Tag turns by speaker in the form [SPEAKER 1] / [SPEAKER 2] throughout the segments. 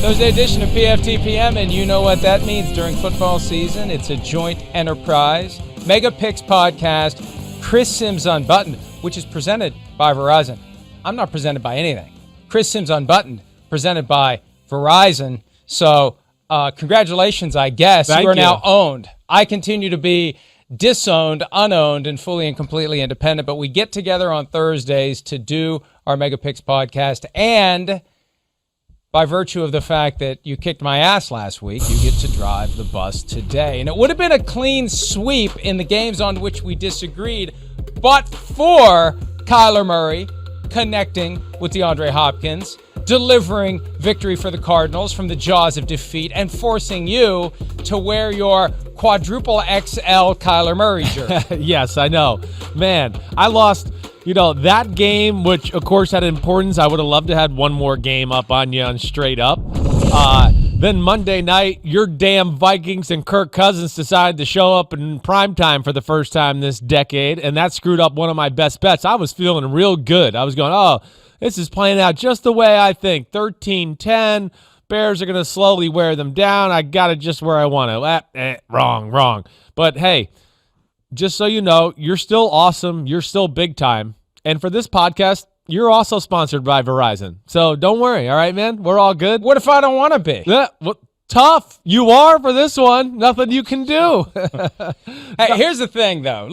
[SPEAKER 1] Thursday edition of PFTPM, and you know what that means during football season. It's a joint enterprise. Mega Picks podcast, Chris Simms Unbuttoned, which is presented by Verizon. I'm not presented by anything. Chris Simms Unbuttoned, presented by Verizon. So congratulations, I guess. You are now owned. I continue to be disowned, unowned, and fully and completely independent. But we get together on Thursdays to do our Mega Picks podcast, and by virtue of the fact that you kicked my ass last week, you get to drive the bus today. And it would have been a clean sweep in the games on which we disagreed, but for Kyler Murray connecting with DeAndre Hopkins, delivering victory for the Cardinals from the jaws of defeat, and forcing you to wear your quadruple XL Kyler Murray jersey.
[SPEAKER 2] Yes, I know. Man, I lost, that game, which of course had importance. I would have loved to have one more game up on you on Straight Up. Then Monday night, your damn Vikings and Kirk Cousins decided to show up in primetime for the first time this decade, and that screwed up one of my best bets. I was feeling real good. I was going, this is playing out just the way I think. 13-10. Bears are going to slowly wear them down. I got it just where I want to. Wrong. But hey, just so you know, you're still awesome. You're still big time. And for this podcast, you're also sponsored by Verizon. So don't worry, all right, man? We're all good.
[SPEAKER 1] What if I don't want to be?
[SPEAKER 2] Tough. You are for this one. Nothing you can do.
[SPEAKER 1] Hey, here's the thing, though.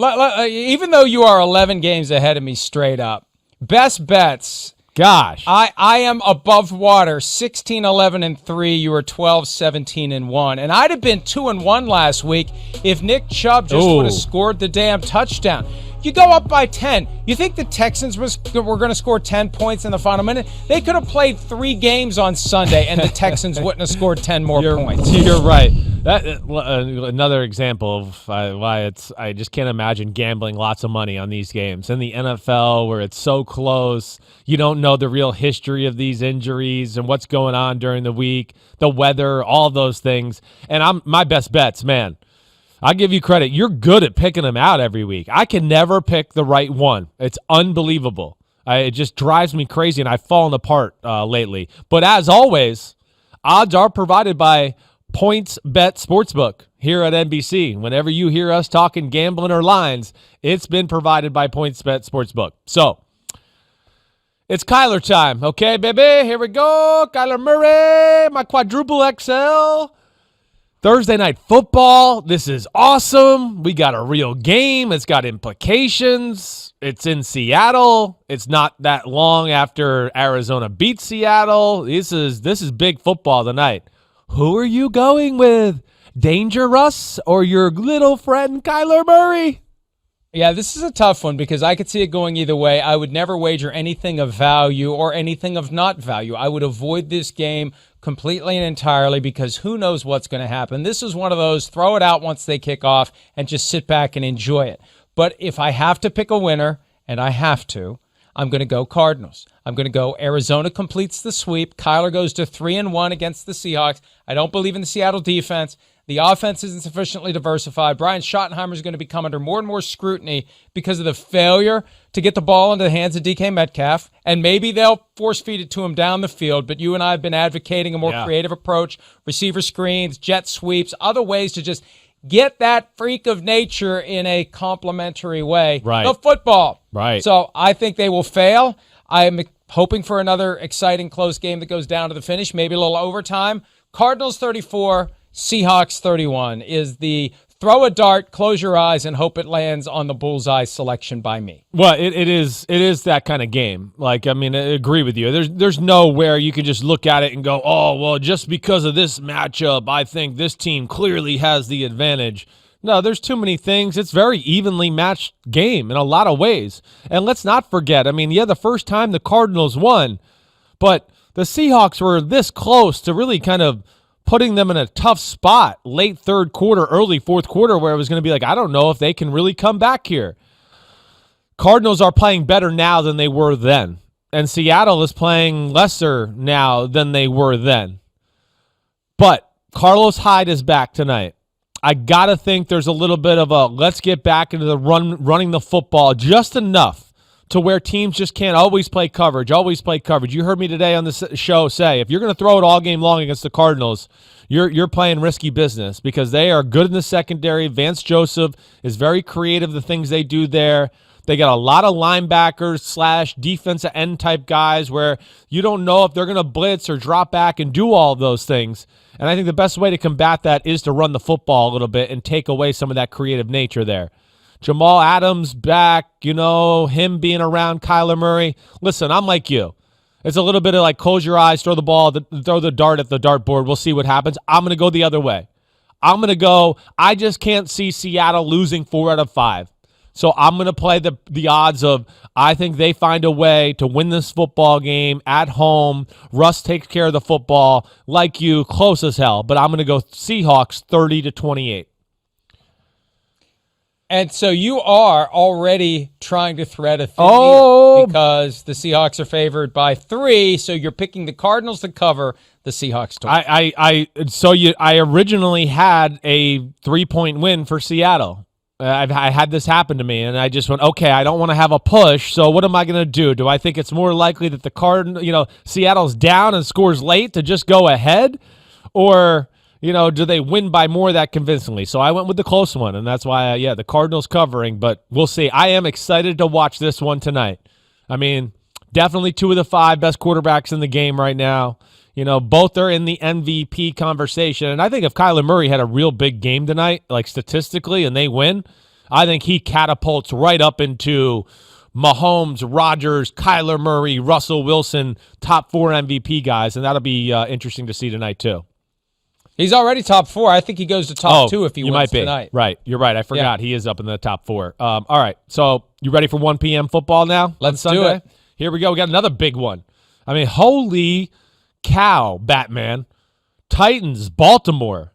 [SPEAKER 1] Even though you are 11 games ahead of me straight up, best bets.
[SPEAKER 2] Gosh.
[SPEAKER 1] I am above water, 16-11-3. You were 12-17-1. And I'd have been 2-1 last week if Nick Chubb just would have scored the damn touchdown. You go up by 10. You think the Texans were going to score 10 points in the final minute? They could have played 3 games on Sunday, and the Texans wouldn't have scored 10 more points.
[SPEAKER 2] You're right. That another example of why I just can't imagine gambling lots of money on these games. In the NFL, where it's so close, you don't know the real history of these injuries and what's going on during the week, the weather, all those things. And my best bets, man. I give you credit. You're good at picking them out every week. I can never pick the right one. It's unbelievable. It just drives me crazy, and I've fallen apart lately. But as always, odds are provided by PointsBet Sportsbook here at NBC. Whenever you hear us talking gambling or lines, it's been provided by PointsBet Sportsbook. So, it's Kyler time, okay, baby? Here we go. Kyler Murray, my quadruple XL. Thursday night football. This is awesome. We got a real game. It's got implications. It's in Seattle. It's not that long after Arizona beats Seattle. This is big football tonight. Who are you going with? Danger Russ or your little friend Kyler Murray?
[SPEAKER 1] Yeah, this is a tough one because I could see it going either way. I would never wager anything of value or anything of not value. I would avoid this game completely and entirely because who knows what's going to happen. This is one of those throw it out once they kick off and just sit back and enjoy it. But if I have to pick a winner, and I have to, I'm going to go Cardinals. I'm going to go Arizona completes the sweep. Kyler goes to 3-1 against the Seahawks. I don't believe in the Seattle defense. The offense isn't sufficiently diversified. Brian Schottenheimer is going to become under more and more scrutiny because of the failure to get the ball into the hands of DK Metcalf, and maybe they'll force feed it to him down the field, but you and I have been advocating a more creative approach, receiver screens, jet sweeps, other ways to just get that freak of nature in a complimentary way.
[SPEAKER 2] Right.
[SPEAKER 1] The football.
[SPEAKER 2] Right.
[SPEAKER 1] So I think they will fail. I'm hoping for another exciting close game that goes down to the finish, maybe a little overtime. Cardinals 34, Seahawks 31 is the throw a dart, close your eyes, and hope it lands on the bullseye selection by me.
[SPEAKER 2] Well, it is that kind of game. I agree with you. There's nowhere you can just look at it and go, oh, well, just because of this matchup, I think this team clearly has the advantage. No, there's too many things. It's very evenly matched game in a lot of ways. And let's not forget, the first time the Cardinals won, but the Seahawks were this close to really kind of putting them in a tough spot late third quarter, early fourth quarter, where it was going to be like, I don't know if they can really come back here. Cardinals are playing better now than they were then, and Seattle is playing lesser now than they were then. But Carlos Hyde is back tonight. I got to think there's a little bit of a let's get back into the running the football just enough to where teams just can't always play coverage. You heard me today on the show say, if you're going to throw it all game long against the Cardinals, you're playing risky business because they are good in the secondary. Vance Joseph is very creative, the things they do there. They got a lot of linebackers / defensive end type guys where you don't know if they're going to blitz or drop back and do all of those things. And I think the best way to combat that is to run the football a little bit and take away some of that creative nature there. Jamal Adams back, him being around Kyler Murray. Listen, I'm like you. It's a little bit of like close your eyes, throw the dart at the dartboard. We'll see what happens. I'm going to go the other way. I just can't see Seattle losing 4 out of 5. So I'm going to play the odds of I think they find a way to win this football game at home. Russ takes care of the football like you, close as hell. But I'm going to go Seahawks 30-28.
[SPEAKER 1] And so you are already trying to thread a thin needle because the Seahawks are favored by 3, so you're picking the Cardinals to cover, the Seahawks to win.
[SPEAKER 2] I originally had a 3-point win for Seattle. I had this happen to me, and I just went, okay, I don't want to have a push, so what am I going to do? Do I think it's more likely that Seattle's down and scores late to just go ahead? Or do they win by more that convincingly? So I went with the close one, and that's why, the Cardinals covering, but we'll see. I am excited to watch this one tonight. I mean, definitely 2 of the 5 best quarterbacks in the game right now. Both are in the MVP conversation, and I think if Kyler Murray had a real big game tonight, like statistically, and they win, I think he catapults right up into Mahomes, Rodgers, Kyler Murray, Russell Wilson, top 4 MVP guys, and that'll be interesting to see tonight too.
[SPEAKER 1] He's already top 4. I think he goes to top 2 if he wins tonight.
[SPEAKER 2] Right. You're right. I forgot. He is up in the top 4. All right. So you ready for 1 p.m. football now?
[SPEAKER 1] Let's do it.
[SPEAKER 2] Here we go. We got another big one. I mean, holy cow, Batman. Titans, Baltimore,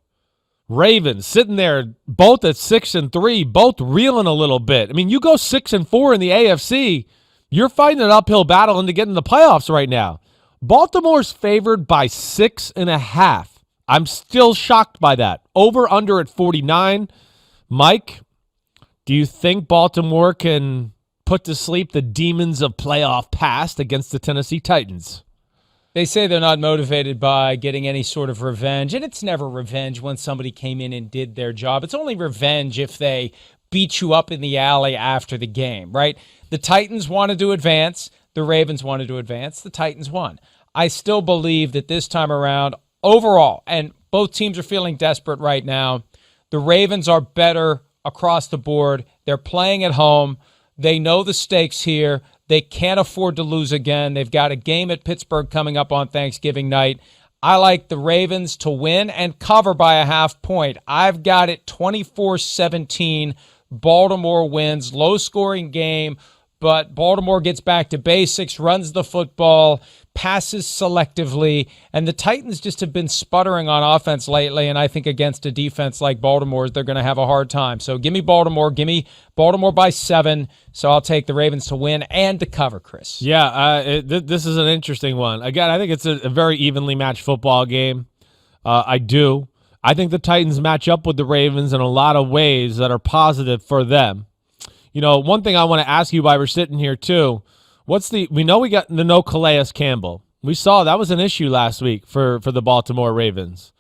[SPEAKER 2] Ravens sitting there both at 6-3, both reeling a little bit. I mean, you go 6-4 in the AFC, you're fighting an uphill battle into getting the playoffs right now. Baltimore's favored by 6.5. I'm still shocked by that. Over under at 49. Mike, do you think Baltimore can put to sleep the demons of playoff past against the Tennessee Titans?
[SPEAKER 1] They say they're not motivated by getting any sort of revenge, and it's never revenge when somebody came in and did their job. It's only revenge if they beat you up in the alley after the game, right? The Titans wanted to advance. The Ravens wanted to advance. The Titans won. I still believe that this time around, overall, and both teams are feeling desperate right now, the Ravens are better across the board. They're playing at home. They know the stakes here. They can't afford to lose again. They've got a game at Pittsburgh coming up on Thanksgiving night. I like the Ravens to win and cover by a half point. I've got it 24-17. Baltimore wins. Low-scoring game, but Baltimore gets back to basics, runs the football, passes selectively, and the Titans just have been sputtering on offense lately, and I think against a defense like Baltimore's, they're going to have a hard time. So give me Baltimore. Give me Baltimore by 7, so I'll take the Ravens to win and to cover, Chris.
[SPEAKER 2] Yeah, this is an interesting one. Again, I think it's a very evenly matched football game. I do. I think the Titans match up with the Ravens in a lot of ways that are positive for them. One thing I want to ask you while we're sitting here, too, we know we got the no Calais Campbell. We saw that was an issue last week for the Baltimore Ravens.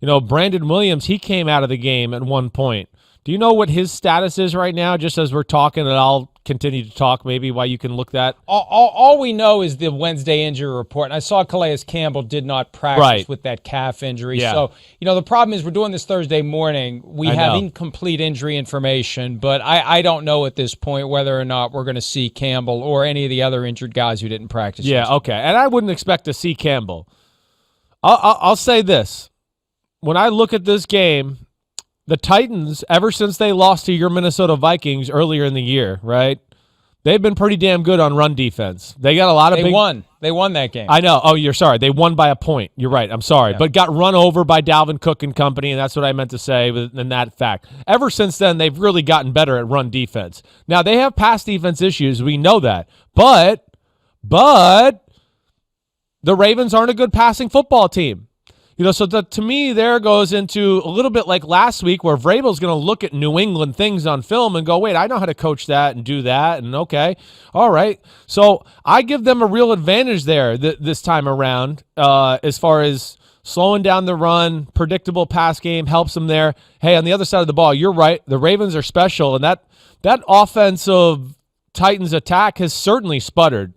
[SPEAKER 2] Brandon Williams, he came out of the game at one point. Do you know what his status is right now, just as we're talking, and I'll continue to talk maybe while you can look that?
[SPEAKER 1] All we know is the Wednesday injury report. And I saw Calais Campbell did not practice with that calf injury.
[SPEAKER 2] Yeah.
[SPEAKER 1] So, the problem is we're doing this Thursday morning. We have incomplete injury information, but I don't know at this point whether or not we're going to see Campbell or any of the other injured guys who didn't practice.
[SPEAKER 2] Yeah, okay. And I wouldn't expect to see Campbell. I'll say this. When I look at this game, the Titans, ever since they lost to your Minnesota Vikings earlier in the year, right? They've been pretty damn good on run defense. They got a lot of
[SPEAKER 1] They won that game.
[SPEAKER 2] I know. Oh, you're sorry. They won by a point. You're right. I'm sorry. Yeah. But got run over by Dalvin Cook and company, and that's what I meant to say in that fact. Ever since then, they've really gotten better at run defense. Now, they have pass defense issues. We know that. But the Ravens aren't a good passing football team. So to me, there goes into a little bit like last week where Vrabel's going to look at New England things on film and go, wait, I know how to coach that and do that, and okay, all right. So I give them a real advantage there this time around as far as slowing down the run, predictable pass game helps them there. Hey, on the other side of the ball, you're right. The Ravens are special, and that offensive Titans attack has certainly sputtered.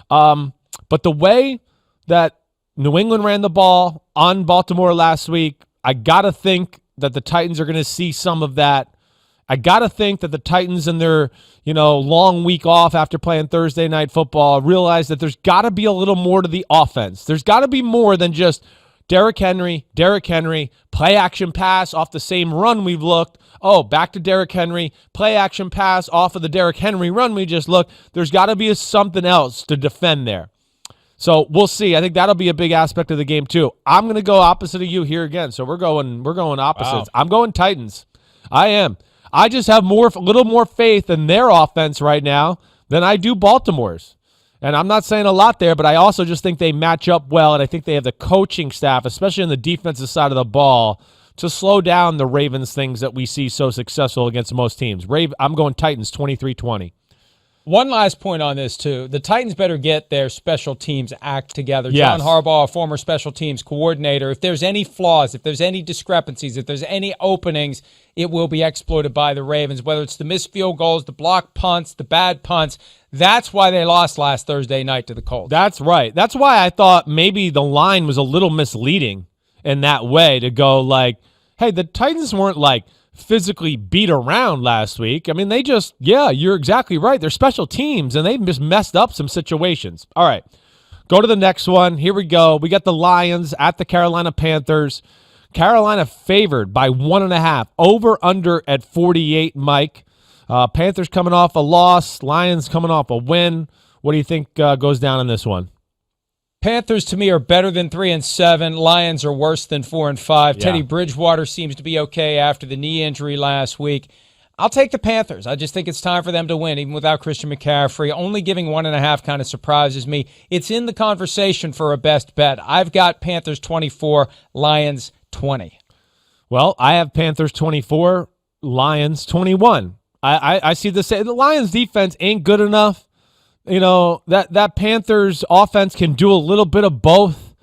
[SPEAKER 2] But the way that New England ran the ball on Baltimore last week, I got to think that the Titans are going to see some of that. I got to think that the Titans in their, long week off after playing Thursday night football realize that there's got to be a little more to the offense. There's got to be more than just Derrick Henry, play action pass off the same run we've looked. Oh, back to Derrick Henry, play action pass off of the Derrick Henry run we just looked. There's got to be something else to defend there. So we'll see. I think that'll be a big aspect of the game too. I'm going to go opposite of you here again. So we're going opposites. Wow. I'm going Titans. I am. I just have a little more faith in their offense right now than I do Baltimore's. And I'm not saying a lot there, but I also just think they match up well, and I think they have the coaching staff, especially on the defensive side of the ball, to slow down the Ravens things that we see so successful against most teams. I'm going Titans 23-20.
[SPEAKER 1] One last point on this, too. The Titans better get their special teams act together.
[SPEAKER 2] Yes.
[SPEAKER 1] John Harbaugh, a former special teams coordinator, if there's any flaws, if there's any discrepancies, if there's any openings, it will be exploited by the Ravens, whether it's the missed field goals, the blocked punts, the bad punts. That's why they lost last Thursday night to the Colts.
[SPEAKER 2] That's right. That's why I thought maybe the line was a little misleading in that way to go like, hey, the Titans weren't like physically beat around last week. I mean, they just, you're exactly right. They're special teams, and they just messed up some situations. All right, go to the next one. Here we go. We got the Lions at the Carolina Panthers. Carolina favored by 1.5. Over under at 48, Mike. Panthers coming off a loss. Lions coming off a win. What do you think goes down in this one?
[SPEAKER 1] Panthers, to me, are better than 3-7. Lions are worse than 4-5.
[SPEAKER 2] Yeah.
[SPEAKER 1] Teddy Bridgewater seems to be okay after the knee injury last week. I'll take the Panthers. I just think it's time for them to win, even without Christian McCaffrey. Only giving 1.5 kind of surprises me. It's in the conversation for a best bet. I've got Panthers 24, Lions 20.
[SPEAKER 2] Well, I have Panthers 24, Lions 21. I see the same. The Lions defense ain't good enough. That Panthers offense can do a little bit of both.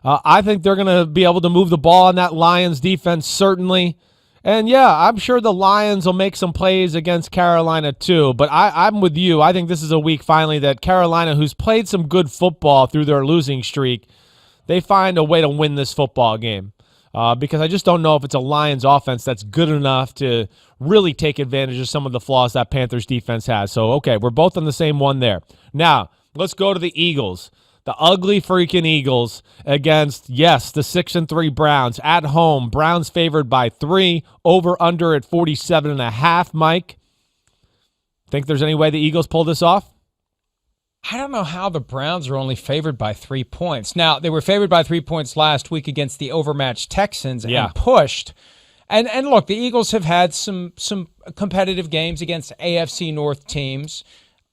[SPEAKER 2] I think they're going to be able to move the ball on that Lions defense, certainly. And, I'm sure the Lions will make some plays against Carolina too. But I'm with you. I think this is a week finally that Carolina, who's played some good football through their losing streak, they find a way to win this football game. Because I just don't know if it's a Lions offense that's good enough to really take advantage of some of the flaws that Panthers defense has. So, okay, we're both on the same one there. Now, let's go to the Eagles. The ugly freaking Eagles against, the 6-3 Browns at home. Browns favored by 3, over under at 47.5, Mike. Think there's any way the Eagles pull this off?
[SPEAKER 1] I don't know how the Browns are only favored by 3 points. Now, they were favored by 3 points last week against the overmatched Texans and pushed. And look, the Eagles have had some competitive games against AFC North teams.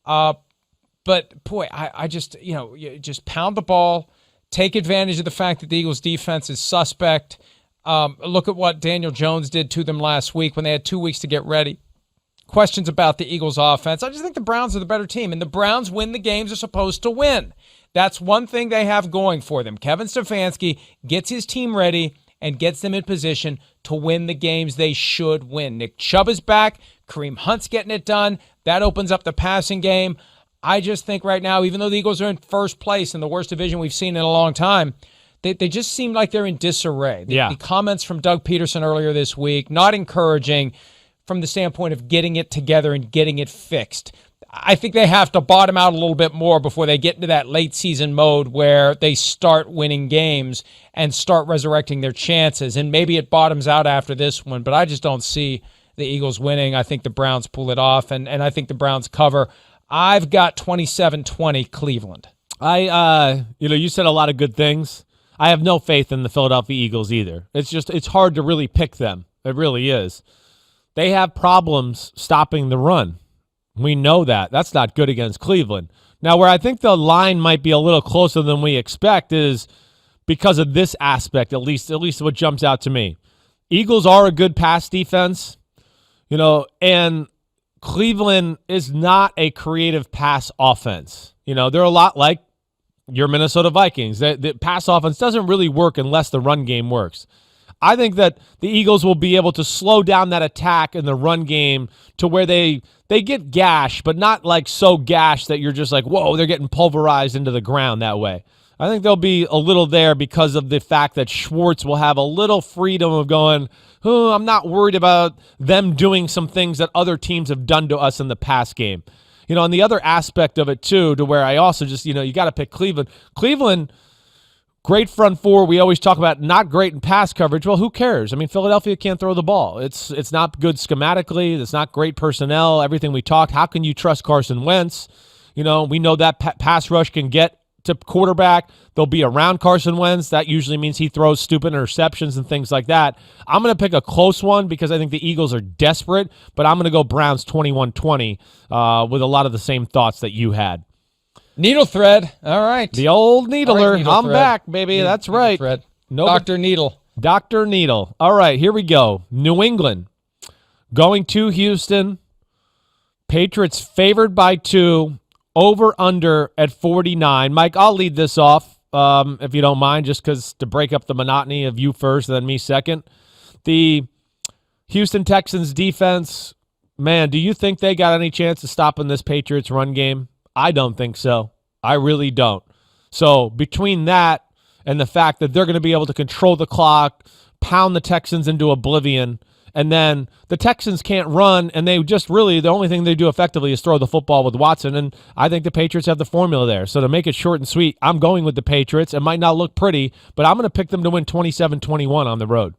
[SPEAKER 1] But, boy, I just, you just pound the ball, take advantage of the fact that the Eagles' defense is suspect. Look at what Daniel Jones did to them last week when they had 2 weeks to get ready. Questions about the Eagles' offense. I just think the Browns are the better team, and the Browns win the games they're supposed to win. That's one thing they have going for them. Kevin Stefanski gets his team ready and gets them in position to win the games they should win. Nick Chubb is back. Kareem Hunt's getting it done. That opens up the passing game. I just think right now, even though the Eagles are in first place in the worst division we've seen in a long time, they just seem like they're in disarray. The comments from Doug Peterson earlier this week, not encouraging from the standpoint of getting it together and getting it fixed. I think they have to bottom out a little bit more before they get into that late season mode where they start winning games and start resurrecting their chances. And maybe it bottoms out after this one, but I just don't see the Eagles winning. I think the Browns pull it off, and I think the Browns cover. I've got 27-20 Cleveland.
[SPEAKER 2] You said a lot of good things. I have no faith in the Philadelphia Eagles either. It's hard to really pick them. It really is. They have problems stopping the run. We know that. That's not good against Cleveland. Now, where I think the line might be a little closer than we expect is because of this aspect, at least what jumps out to me. Eagles are a good pass defense, and Cleveland is not a creative pass offense. They're a lot like your Minnesota Vikings. The pass offense doesn't really work unless the run game works. I think that the Eagles will be able to slow down that attack in the run game to where they get gashed, but not like so gashed that you're just like, whoa, they're getting pulverized into the ground that way. I think there'll be a little there because of the fact that Schwartz will have a little freedom of going, oh, I'm not worried about them doing some things that other teams have done to us in the past game. And the other aspect of it, too, to where I also just, you got to pick Cleveland. Cleveland, great front four. We always talk about not great in pass coverage. Well, who cares? I mean, Philadelphia can't throw the ball. It's not good schematically. It's not great personnel, everything we talked. How can you trust Carson Wentz? We know that pass rush can get to quarterback. They'll be around Carson Wentz. That usually means he throws stupid interceptions and things like that. I'm going to pick a close one because I think the Eagles are desperate, but I'm going to go Browns 21-20 with a lot of the same thoughts that you had.
[SPEAKER 1] Needle thread. All right.
[SPEAKER 2] The old needler.
[SPEAKER 1] Right,
[SPEAKER 2] I'm back, baby. That's right.
[SPEAKER 1] Thread. Dr. Needle.
[SPEAKER 2] Dr. Needle. All right, here we go. New England going to Houston. Patriots favored by 2. Over under at 49. Mike, I'll lead this off if you don't mind, just because to break up the monotony of you first and then me second. The Houston Texans defense, man, do you think they got any chance of stopping this Patriots run game? I don't think so. I really don't. So between that and the fact that they're going to be able to control the clock, pound the Texans into oblivion, and then the Texans can't run, and they just really, the only thing they do effectively is throw the football with Watson, and I think the Patriots have the formula there. So to make it short and sweet, I'm going with the Patriots. It might not look pretty, but I'm going to pick them to win 27-21 on the road.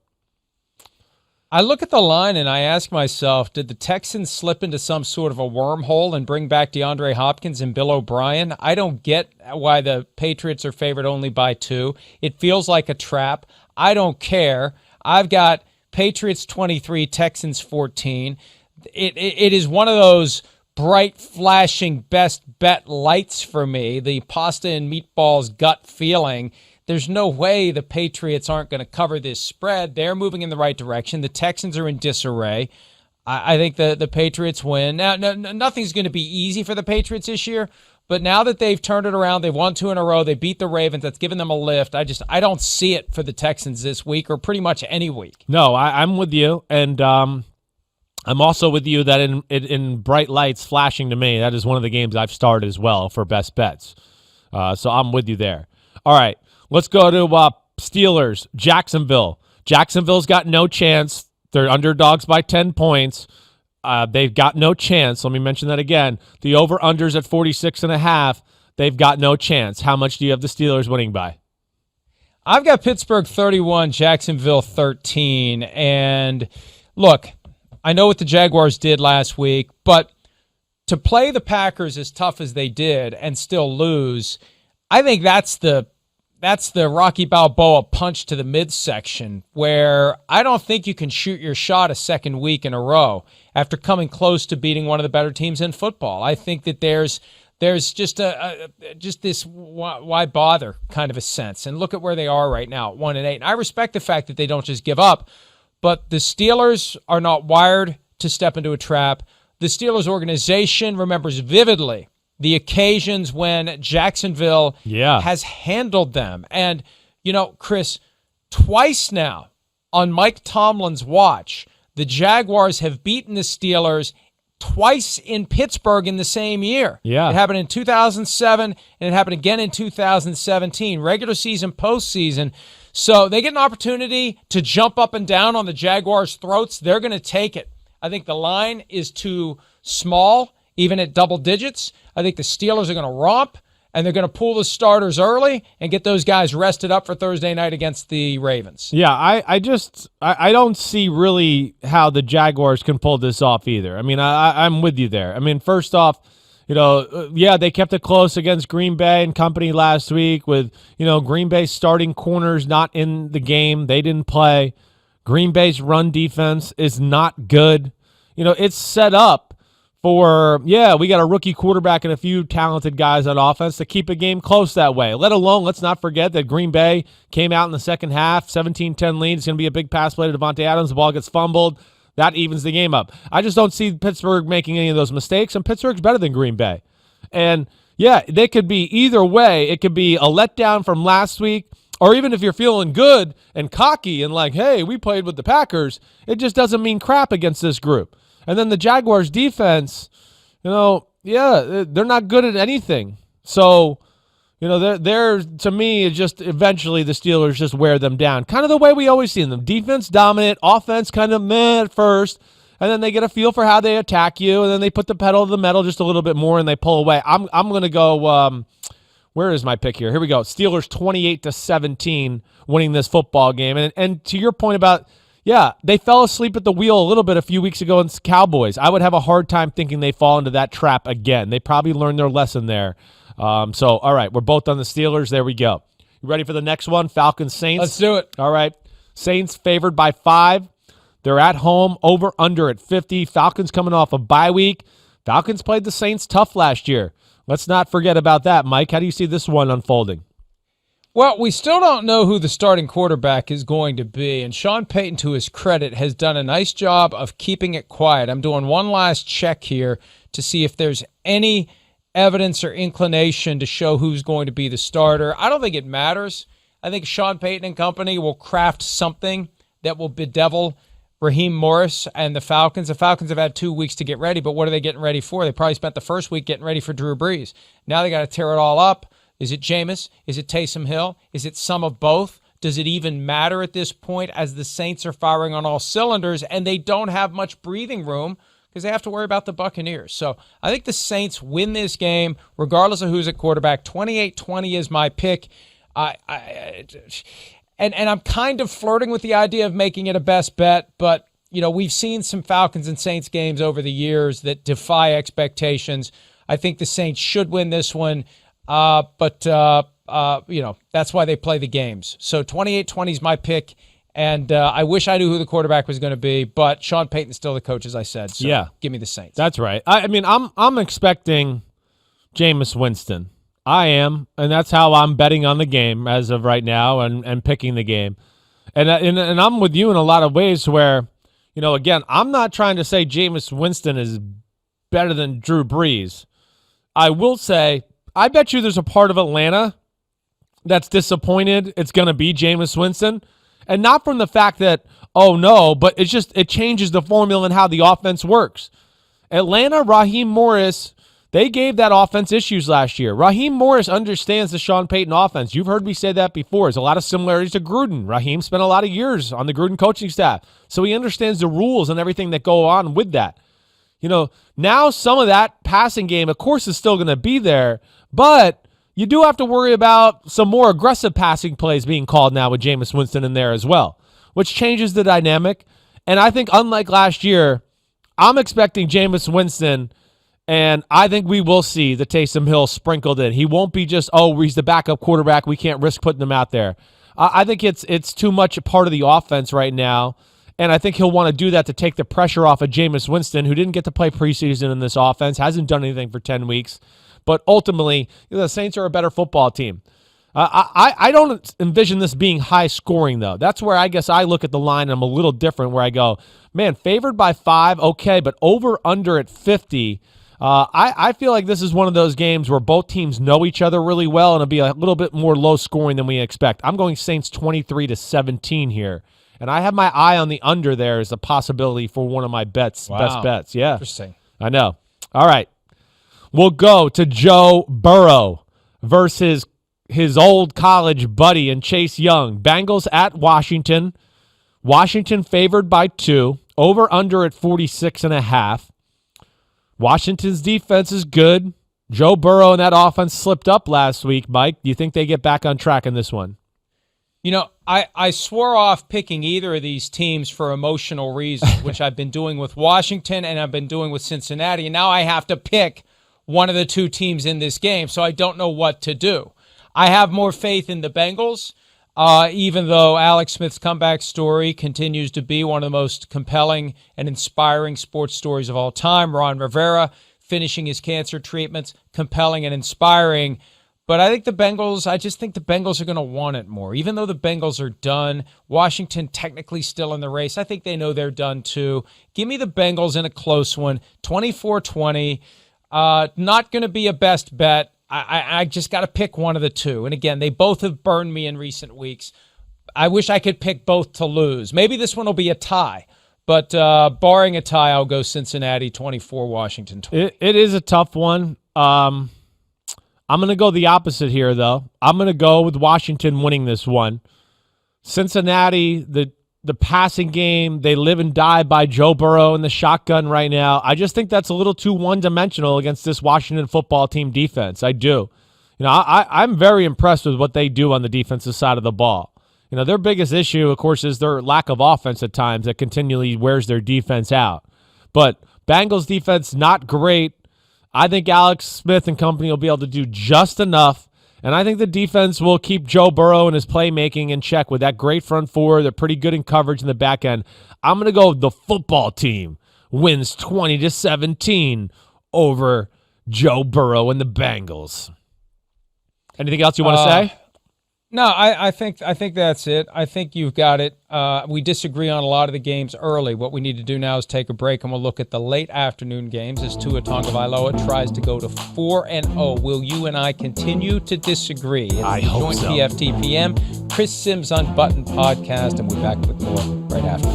[SPEAKER 1] I look at the line and I ask myself, did the Texans slip into some sort of a wormhole and bring back DeAndre Hopkins and Bill O'Brien? I don't get why the Patriots are favored only by 2. It feels like a trap. I don't care. I've got Patriots 23, Texans 14. It is one of those bright, flashing best bet lights for me, the pasta and meatballs gut feeling. There's no way the Patriots aren't going to cover this spread. They're moving in the right direction. The Texans are in disarray. I think the Patriots win. Now, nothing's going to be easy for the Patriots this year, but now that they've turned it around, they've won 2 in a row, they beat the Ravens, that's given them a lift. I don't see it for the Texans this week or pretty much any week.
[SPEAKER 2] No, I'm with you, and I'm also with you that in bright lights flashing to me, that is one of the games I've started as well for best bets. So I'm with you there. All right, let's go to Steelers, Jacksonville. Jacksonville's got no chance. They're underdogs by 10 points. They've got no chance. Let me mention that again. The over-unders at 46.5. They've got no chance. How much do you have the Steelers winning by?
[SPEAKER 1] I've got Pittsburgh 31, Jacksonville 13. And look, I know what the Jaguars did last week, but to play the Packers as tough as they did and still lose, I think that's the Rocky Balboa punch to the midsection, where I don't think you can shoot your shot a second week in a row after coming close to beating one of the better teams in football. I think that there's just this why bother kind of a sense. And look at where they are right now, 1-8. And I respect the fact that they don't just give up, but the Steelers are not wired to step into a trap. The Steelers organization remembers vividly the occasions when Jacksonville has handled them. And, Chris, twice now on Mike Tomlin's watch, the Jaguars have beaten the Steelers twice in Pittsburgh in the same year.
[SPEAKER 2] Yeah.
[SPEAKER 1] It happened in 2007, and it happened again in 2017, regular season, postseason. So they get an opportunity to jump up and down on the Jaguars' throats. They're going to take it. I think the line is too small, even at double digits. I think the Steelers are going to romp, and they're going to pull the starters early and get those guys rested up for Thursday night against the Ravens.
[SPEAKER 2] Yeah, I don't see really how the Jaguars can pull this off either. I mean, I'm with you there. I mean, first off, they kept it close against Green Bay and company last week with, Green Bay's starting corners not in the game. They didn't play. Green Bay's run defense is not good. It's set up we got a rookie quarterback and a few talented guys on offense to keep a game close that way. Let alone, let's not forget that Green Bay came out in the second half, 17-10 lead. It's going to be a big pass play to Devontae Adams. The ball gets fumbled. That evens the game up. I just don't see Pittsburgh making any of those mistakes, and Pittsburgh's better than Green Bay. And, yeah, they could be either way. It could be a letdown from last week, or even if you're feeling good and cocky and like, hey, we played with the Packers, it just doesn't mean crap against this group. And then the Jaguars defense, they're not good at anything. So, they're to me, it's just eventually the Steelers just wear them down. Kind of the way we always see them. Defense dominant, offense kind of meh at first, and then they get a feel for how they attack you, and then they put the pedal to the metal just a little bit more and they pull away. I'm going to go where is my pick here? Here we go. Steelers 28-17 winning this football game. And to your point about they fell asleep at the wheel a little bit a few weeks ago against Cowboys. I would have a hard time thinking they fall into that trap again. They probably learned their lesson there. All right, we're both on the Steelers. There we go. You ready for the next one? Falcons, Saints?
[SPEAKER 1] Let's do it.
[SPEAKER 2] All right. Saints favored by 5. They're at home, over under at 50. Falcons coming off a bye week. Falcons played the Saints tough last year. Let's not forget about that, Mike. How do you see this one unfolding?
[SPEAKER 1] Well, we still don't know who the starting quarterback is going to be, and Sean Payton, to his credit, has done a nice job of keeping it quiet. I'm doing one last check here to see if there's any evidence or inclination to show who's going to be the starter. I don't think it matters. I think Sean Payton and company will craft something that will bedevil Raheem Morris and the Falcons. The Falcons have had 2 weeks to get ready, but what are they getting ready for? They probably spent the first week getting ready for Drew Brees. Now they got to tear it all up. Is it Jameis? Is it Taysom Hill? Is it some of both? Does it even matter at this point as the Saints are firing on all cylinders and they don't have much breathing room because they have to worry about the Buccaneers? So I think the Saints win this game regardless of who's at quarterback. 28-20 is my pick. And I'm kind of flirting with the idea of making it a best bet, but we've seen some Falcons and Saints games over the years that defy expectations. I think the Saints should win this one. But that's why they play the games. So 28-20 is my pick, and I wish I knew who the quarterback was going to be, but Sean Payton's still the coach, as I said. So give me the Saints.
[SPEAKER 2] That's right. I'm expecting Jameis Winston. I am, and that's how I'm betting on the game as of right now and picking the game. And I'm with you in a lot of ways where, again, I'm not trying to say Jameis Winston is better than Drew Brees. I will say, I bet you there's a part of Atlanta that's disappointed it's going to be Jameis Winston. And not from the fact that, oh no, but it changes the formula and how the offense works. Atlanta, Raheem Morris, they gave that offense issues last year. Raheem Morris understands the Sean Payton offense. You've heard me say that before. There's a lot of similarities to Gruden. Raheem spent a lot of years on the Gruden coaching staff. So he understands the rules and everything that go on with that. Now some of that passing game, of course, is still going to be there, but you do have to worry about some more aggressive passing plays being called now with Jameis Winston in there as well, which changes the dynamic. And I think unlike last year, I'm expecting Jameis Winston, and I think we will see the Taysom Hill sprinkled in. He won't be just, he's the backup quarterback. We can't risk putting him out there. I think it's too much a part of the offense right now. And I think he'll want to do that to take the pressure off of Jameis Winston, who didn't get to play preseason in this offense, hasn't done anything for 10 weeks. But ultimately, the Saints are a better football team. I don't envision this being high scoring, though. That's where I guess I look at the line and I'm a little different, where I go, man, favored by 5, okay, but over under at 50. I feel like this is one of those games where both teams know each other really well, and it'll be a little bit more low scoring than we expect. I'm going Saints 23-17 here. And I have my eye on the under there as a possibility for one of my bets, best bets. Yeah.
[SPEAKER 1] Interesting.
[SPEAKER 2] I know. All right. We'll go to Joe Burrow versus his old college buddy and Chase Young. Bengals at Washington. Washington favored by 2. Over under at 46.5. Washington's defense is good. Joe Burrow and that offense slipped up last week. Mike, do you think they get back on track in this one?
[SPEAKER 1] I swore off picking either of these teams for emotional reasons, which I've been doing with Washington and I've been doing with Cincinnati. And now I have to pick one of the two teams in this game, so I don't know what to do. I have more faith in the Bengals. even though Alex Smith's comeback story continues to be one of the most compelling and inspiring sports stories of all time. Ron Rivera finishing his cancer treatments, compelling and inspiring. But I just think the Bengals are going to want it more. Even though the Bengals are done, Washington technically still in the race. I think they know they're done too. Give me the Bengals in a close one, 24-20. Not going to be a best bet. I just got to pick one of the two. And again, they both have burned me in recent weeks. I wish I could pick both to lose. Maybe this one will be a tie. But barring a tie, I'll go Cincinnati 24, Washington 20.
[SPEAKER 2] It is a tough one. I'm going to go the opposite here, though. I'm going to go with Washington winning this one. Cincinnati, the passing game, they live and die by Joe Burrow in the shotgun right now. I just think that's a little too one-dimensional against this Washington football team defense. I do. I'm very impressed with what they do on the defensive side of the ball. Their biggest issue, of course, is their lack of offense at times that continually wears their defense out. But Bengals defense, not great. I think Alex Smith and company will be able to do just enough, and I think the defense will keep Joe Burrow and his playmaking in check with that great front four. They're pretty good in coverage in the back end. I'm going to go the football team wins 20-17 over Joe Burrow and the Bengals. Anything else you want to say?
[SPEAKER 1] No, I think that's it. I think you've got it. We disagree on a lot of the games early. What we need to do now is take a break, and we'll look at the late afternoon games as Tua Tagovailoa tries to go to 4-0. Will you and I continue to disagree? It's
[SPEAKER 2] I hope
[SPEAKER 1] Joint
[SPEAKER 2] so.
[SPEAKER 1] PFTPM, Chris Simms Unbuttoned podcast, and we're back with more right after.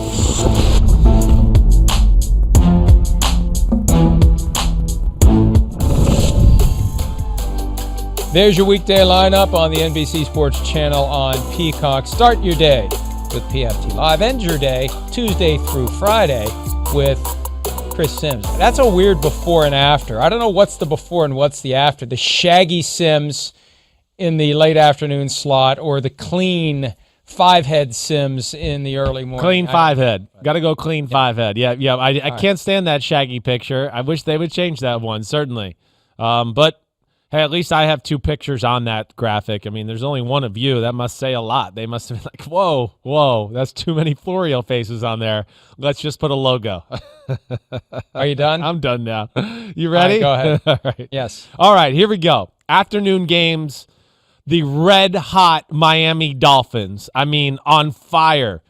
[SPEAKER 1] There's your weekday lineup on the NBC Sports Channel on Peacock. Start your day with PFT Live. End your day Tuesday through Friday with Chris Simms. That's a weird before and after. I don't know what's the before and what's the after. The shaggy Simms in the late afternoon slot or the clean five-head Simms in the early morning.
[SPEAKER 2] Clean five-head. Got to go clean five-head. Yeah. I can't stand that shaggy picture. I wish they would change that one, certainly. But hey, at least I have two pictures on that graphic. I mean, there's only one of you. That must say a lot. They must have been like, whoa, that's too many Florio faces on there. Let's just put a logo.
[SPEAKER 1] Are you done?
[SPEAKER 2] I'm done now. You ready?
[SPEAKER 1] All right, go ahead.
[SPEAKER 2] All right.
[SPEAKER 1] Yes.
[SPEAKER 2] All right, here we go. Afternoon games, the red-hot Miami Dolphins. I mean, on fire.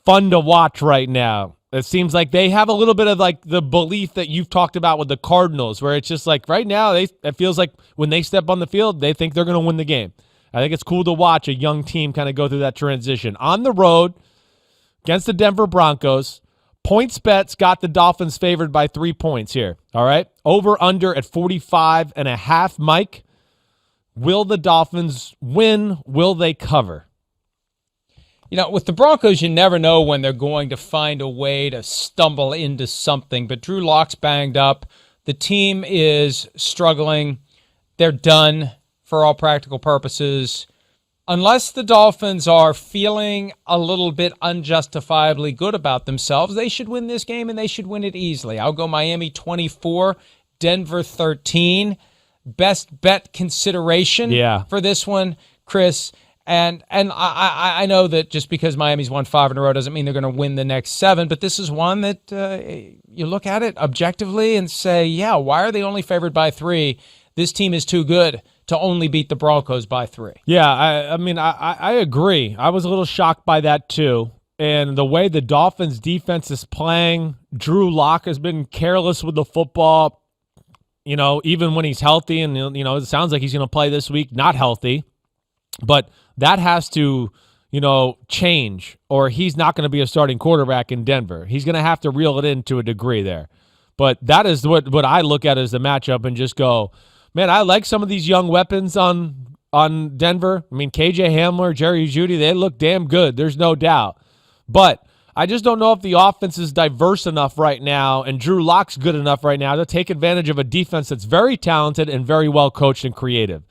[SPEAKER 2] Fun to watch right now. It seems like they have a little bit of like the belief that you've talked about with the Cardinals, where it's just like right now it feels like when they step on the field, they think they're going to win the game. I think it's cool to watch a young team kind of go through that transition. On the road against the Denver Broncos, points bets got the Dolphins favored by 3 points here. All right. Over under at 45.5. Mike, will the Dolphins win? Will they cover?
[SPEAKER 1] With the Broncos, you never know when they're going to find a way to stumble into something. But Drew Lock's banged up. The team is struggling. They're done for all practical purposes. Unless the Dolphins are feeling a little bit unjustifiably good about themselves, they should win this game, and they should win it easily. I'll go Miami 24, Denver 13. Best bet consideration for this one, Chris. And I know that just because Miami's won 5 in a row doesn't mean they're going to win the next 7, but this is one that you look at it objectively and say, yeah, why are they only favored by 3? This team is too good to only beat the Broncos by 3.
[SPEAKER 2] Yeah, I agree. I was a little shocked by that too. And the way the Dolphins defense is playing, Drew Lock has been careless with the football, even when he's healthy. And, it sounds like he's going to play this week, not healthy. But that has to, change, or he's not going to be a starting quarterback in Denver. He's going to have to reel it in to a degree there. But that is what I look at as the matchup and just go, man, I like some of these young weapons on Denver. I mean, KJ Hamler, Jerry Jeudy, they look damn good. There's no doubt. But I just don't know if the offense is diverse enough right now and Drew Lock's good enough right now to take advantage of a defense that's very talented and very well coached and creative.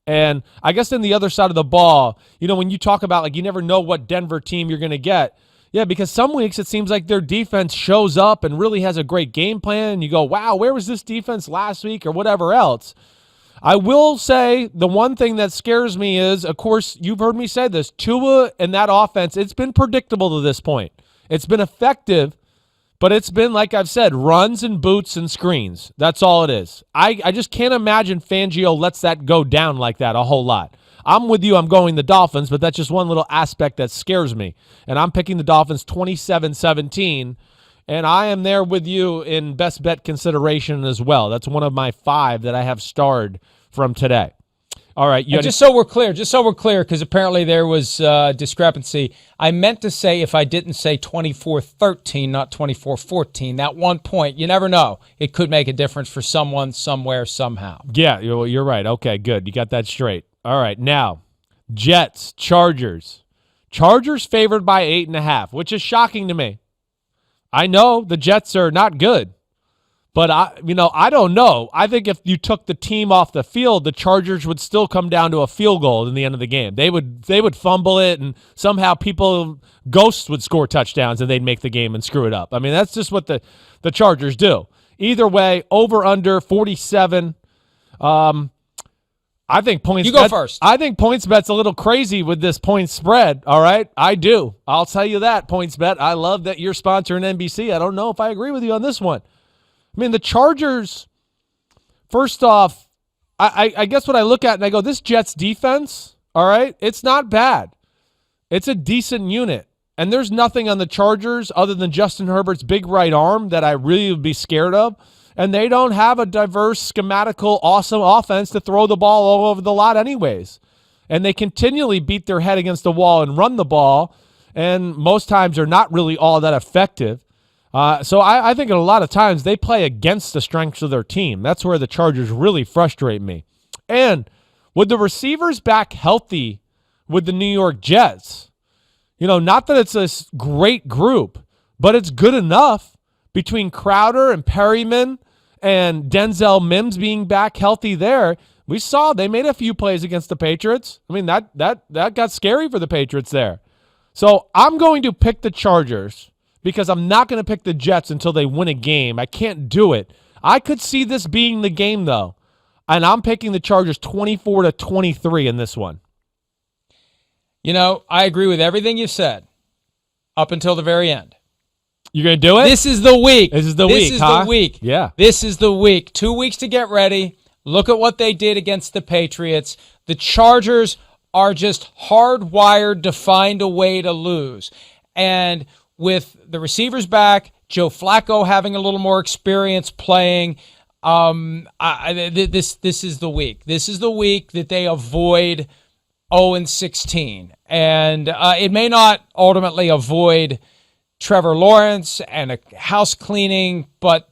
[SPEAKER 2] And I guess on the other side of the ball, when you talk about you never know what Denver team you're going to get. Yeah, because some weeks it seems like their defense shows up and really has a great game plan. And you go, wow, where was this defense last week or whatever else? I will say the one thing that scares me is, of course, you've heard me say this, Tua and that offense, it's been predictable to this point. It's been effective, but it's been, like I've said, runs and boots and screens. That's all it is. I just can't imagine Fangio lets that go down like that a whole lot. I'm with you. I'm going the Dolphins, but that's just one little aspect that scares me. And I'm picking the Dolphins 27-17, and I am there with you in best bet consideration as well. That's one of my 5 that I have starred from today. All right.
[SPEAKER 1] Just so we're clear, because apparently there was discrepancy. I meant to say, if I didn't say 24-13, not 24-14, that 1 point, you never know. It could make a difference for someone, somewhere, somehow.
[SPEAKER 2] Yeah, you're right. Okay, good. You got that straight. All right. Now, Jets, Chargers. Chargers favored by 8.5, which is shocking to me. I know the Jets are not good. But I don't know. I think if you took the team off the field, the Chargers would still come down to a field goal in the end of the game. They would fumble it, and somehow ghosts would score touchdowns, and they'd make the game and screw it up. I mean, that's just what the Chargers do. Either way, over under 47. I think points.
[SPEAKER 1] You go first.
[SPEAKER 2] I think PointsBet's a little crazy with this point spread. All right, I do. I'll tell you that, PointsBet. I love that you're sponsoring NBC. I don't know if I agree with you on this one. I mean, the Chargers, first off, I guess what I look at and I go, this Jets defense, all right, it's not bad. It's a decent unit. And there's nothing on the Chargers other than Justin Herbert's big right arm that I really would be scared of. And they don't have a diverse, schematical, awesome offense to throw the ball all over the lot anyways. And they continually beat their head against the wall and run the ball. And most times they're not really all that effective. So I think a lot of times they play against the strengths of their team. That's where the Chargers really frustrate me. And with the receivers back healthy with the New York Jets, not that it's a great group, but it's good enough between Crowder and Perryman and Denzel Mims being back healthy there. We saw they made a few plays against the Patriots. I mean, that got scary for the Patriots there. So I'm going to pick the Chargers, because I'm not going to pick the Jets until they win a game. I can't do it. I could see this being the game, though, and I'm picking the Chargers 24-23 in this one.
[SPEAKER 1] I agree with everything you said up until the very end.
[SPEAKER 2] You're going to do it?
[SPEAKER 1] This is the week.
[SPEAKER 2] This is the week. Yeah.
[SPEAKER 1] This is the week. 2 weeks to get ready. Look at what they did against the Patriots. The Chargers are just hardwired to find a way to lose. And with the receivers back, Joe Flacco having a little more experience playing, this is the week. This is the week that they avoid 0-16. And it may not ultimately avoid Trevor Lawrence and a house cleaning, but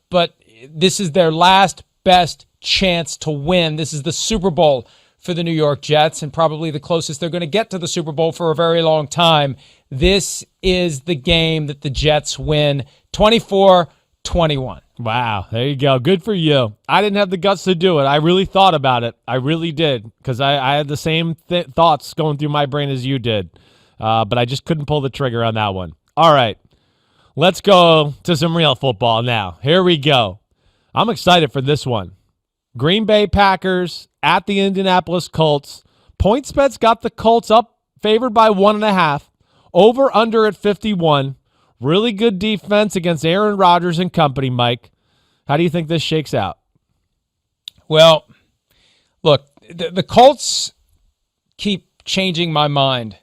[SPEAKER 1] this is their last best chance to win. This is the Super Bowl for the New York Jets, and probably the closest they're going to get to the Super Bowl for a very long time. This is the game that the Jets win 24-21.
[SPEAKER 2] Wow, there you go. Good for you. I didn't have the guts to do it. I really thought about it. I really did, because I had the same thoughts going through my brain as you did, but I just couldn't pull the trigger on that one. All right, let's go to some real football now. Here we go. I'm excited for this one. Green Bay Packers at the Indianapolis Colts. PointsBet's got the Colts up, favored by 1.5. Over under at 51. Really good defense against Aaron Rodgers and company, Mike. How do you think this shakes out?
[SPEAKER 1] Well, look, the Colts keep changing my mind.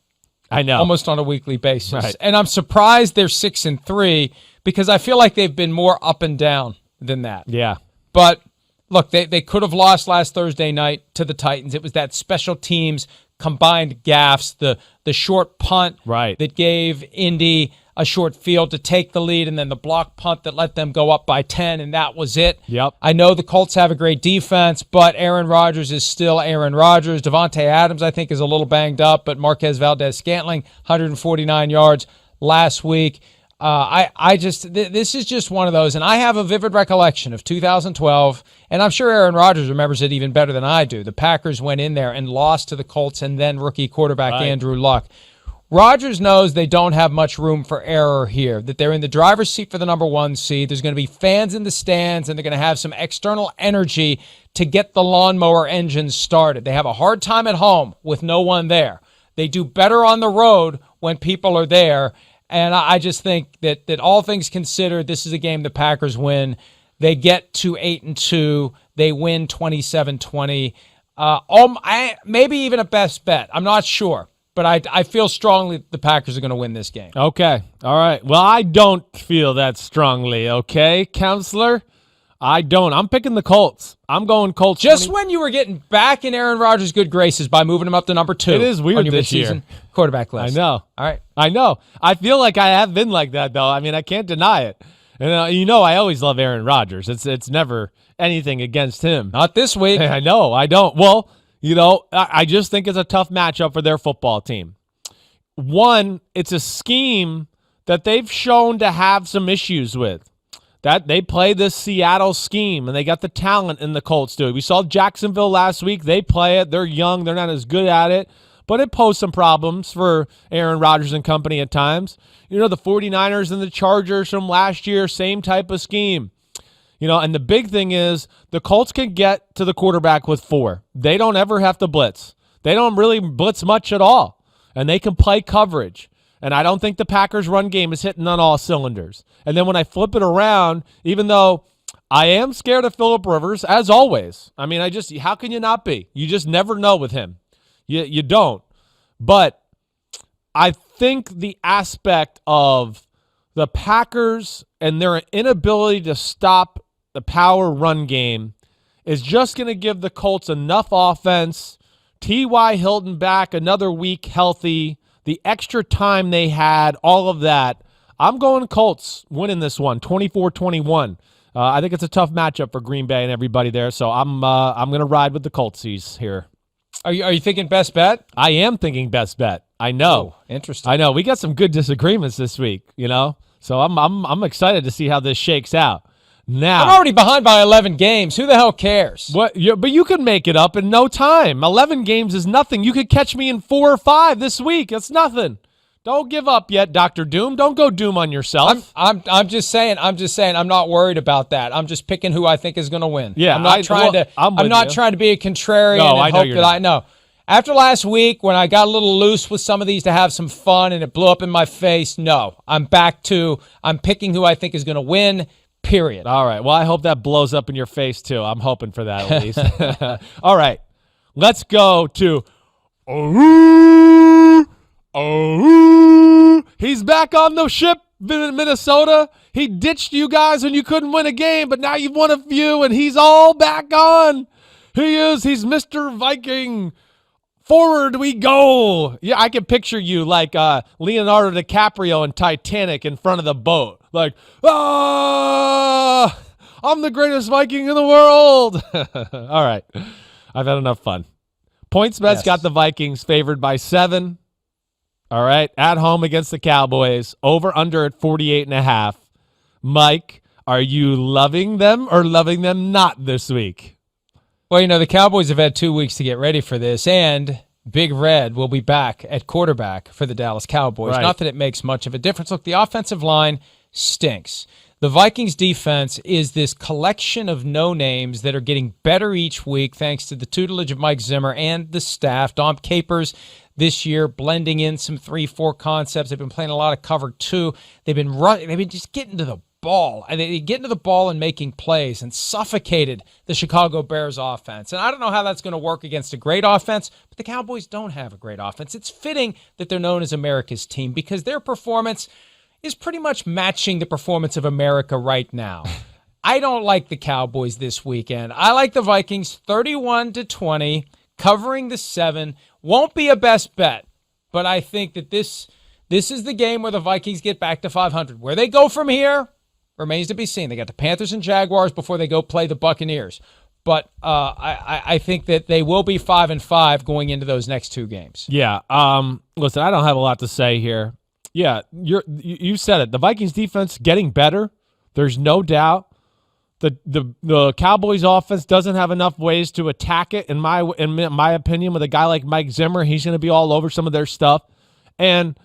[SPEAKER 2] I know.
[SPEAKER 1] Almost on a weekly basis.
[SPEAKER 2] Right.
[SPEAKER 1] And I'm surprised they're 6-3 because I feel like they've been more up and down than that.
[SPEAKER 2] Yeah.
[SPEAKER 1] But look, they could have lost last Thursday night to the Titans. It was that special teams combined gaffes, the short punt that gave Indy a short field to take the lead, and then the block punt that let them go up by 10, and that was it.
[SPEAKER 2] Yep.
[SPEAKER 1] I know the Colts have a great defense, but Aaron Rodgers is still Aaron Rodgers. Devontae Adams, I think, is a little banged up, but Marquez Valdez-Scantling, 149 yards last week. This is just one of those, and I have a vivid recollection of 2012, and I'm sure Aaron Rodgers remembers it even better than I do. The Packers went in there and lost to the Colts and then rookie quarterback Andrew Luck. Rodgers knows they don't have much room for error here, that they're in the driver's seat for the number 1 seed. There's going to be fans in the stands, and they're going to have some external energy to get the lawnmower engines started. They have a hard time at home with no one there. They do better on the road when people are there, and I just think that all things considered, this is a game the Packers win. They get to 8-2. They win 27-20. Maybe even a best bet. I'm not sure. But I feel strongly the Packers are going to win this game.
[SPEAKER 2] Okay. All right. Well, I don't feel that strongly, okay, Counselor? I don't. I'm picking the Colts. I'm going Colts.
[SPEAKER 1] Just when you were getting back in Aaron Rodgers' good graces by moving him up to number 2.
[SPEAKER 2] It is weird
[SPEAKER 1] on your
[SPEAKER 2] this
[SPEAKER 1] midseason
[SPEAKER 2] year.
[SPEAKER 1] Quarterback list.
[SPEAKER 2] I know.
[SPEAKER 1] All right.
[SPEAKER 2] I know. I feel like I have been like that, though. I mean, I can't deny it. And I always love Aaron Rodgers. It's never anything against him.
[SPEAKER 1] Not this week.
[SPEAKER 2] I know. I don't. Well, I just think it's a tough matchup for their football team. One, it's a scheme that they've shown to have some issues with. That they play this Seattle scheme, and they got the talent in the Colts, dude. We saw Jacksonville last week. They play it. They're young. They're not as good at it, but it posed some problems for Aaron Rodgers and company at times. The 49ers and the Chargers from last year, same type of scheme. And the big thing is the Colts can get to the quarterback with 4. They don't ever have to blitz. They don't really blitz much at all, and they can play coverage. And I don't think the Packers' run game is hitting on all cylinders. And then when I flip it around, even though I am scared of Phillip Rivers, as always. I mean, how can you not be? You just never know with him. You don't. But I think the aspect of the Packers and their inability to stop the power run game is just going to give the Colts enough offense. T.Y. Hilton back another week healthy. The extra time they had, all of that. I'm going Colts winning this one, 24-21. I think it's a tough matchup for Green Bay and everybody there, so I'm going to ride with the Coltsies here.
[SPEAKER 1] Are you thinking best bet?
[SPEAKER 2] I am thinking best bet. I know.
[SPEAKER 1] Oh, interesting.
[SPEAKER 2] I know. We got some good disagreements this week, So I'm excited to see how this shakes out. Now,
[SPEAKER 1] I'm already behind by 11 games. Who the hell cares?
[SPEAKER 2] But you can make it up in no time. 11 games is nothing. You could catch me in 4 or 5 this week. That's nothing. Don't give up yet, Dr. Doom. Don't go doom on yourself.
[SPEAKER 1] I'm just saying. I'm not worried about that. I'm just picking who I think is going to win.
[SPEAKER 2] Yeah,
[SPEAKER 1] I'm not trying to be a contrarian.
[SPEAKER 2] No,
[SPEAKER 1] and
[SPEAKER 2] I know
[SPEAKER 1] hope
[SPEAKER 2] you're
[SPEAKER 1] that
[SPEAKER 2] not.
[SPEAKER 1] I know. After last week, when I got a little loose with some of these to have some fun and it blew up in my face, no, I'm picking who I think is going to win. Period.
[SPEAKER 2] All right. Well, I hope that blows up in your face, too. I'm hoping for that, at least. All right. Let's go to... He's back on the ship in Minnesota. He ditched you guys when you couldn't win a game, but now you've won a few, and he's all back on. He's Mr. Viking. Forward we go. Yeah, I can picture you like Leonardo DiCaprio in Titanic in front of the boat. Like, I'm the greatest Viking in the world. All right. I've had enough fun. PointsBet's got the Vikings favored by 7. All right. At home against the Cowboys. Over under at 48.5. Mike, are you loving them or loving them not this week?
[SPEAKER 1] Well, the Cowboys have had 2 weeks to get ready for this, and Big Red will be back at quarterback for the Dallas Cowboys.
[SPEAKER 2] Right.
[SPEAKER 1] Not that it makes much of a difference. Look, the offensive line stinks. The Vikings defense is this collection of no-names that are getting better each week thanks to the tutelage of Mike Zimmer and the staff. Dom Capers this year blending in some 3-4 concepts. They've been playing a lot of cover 2. They've been just getting to the ball, and they get into the ball and making plays and suffocated the Chicago Bears offense. And I don't know how that's going to work against a great offense, but the Cowboys don't have a great offense. It's fitting that they're known as America's team because their performance is pretty much matching the performance of America right now. I don't like the Cowboys this weekend. I like the Vikings 31-20, covering the 7. Won't be a best bet, but I think that this is the game where the Vikings get back to 500. Where they go from here remains to be seen. They got the Panthers and Jaguars before they go play the Buccaneers. But I think that they will be 5-5 going into those next 2 games.
[SPEAKER 2] Yeah. Listen, I don't have a lot to say here. Yeah, you said it. The Vikings defense getting better. There's no doubt. The Cowboys offense doesn't have enough ways to attack it. In my opinion, with a guy like Mike Zimmer, he's going to be all over some of their stuff. And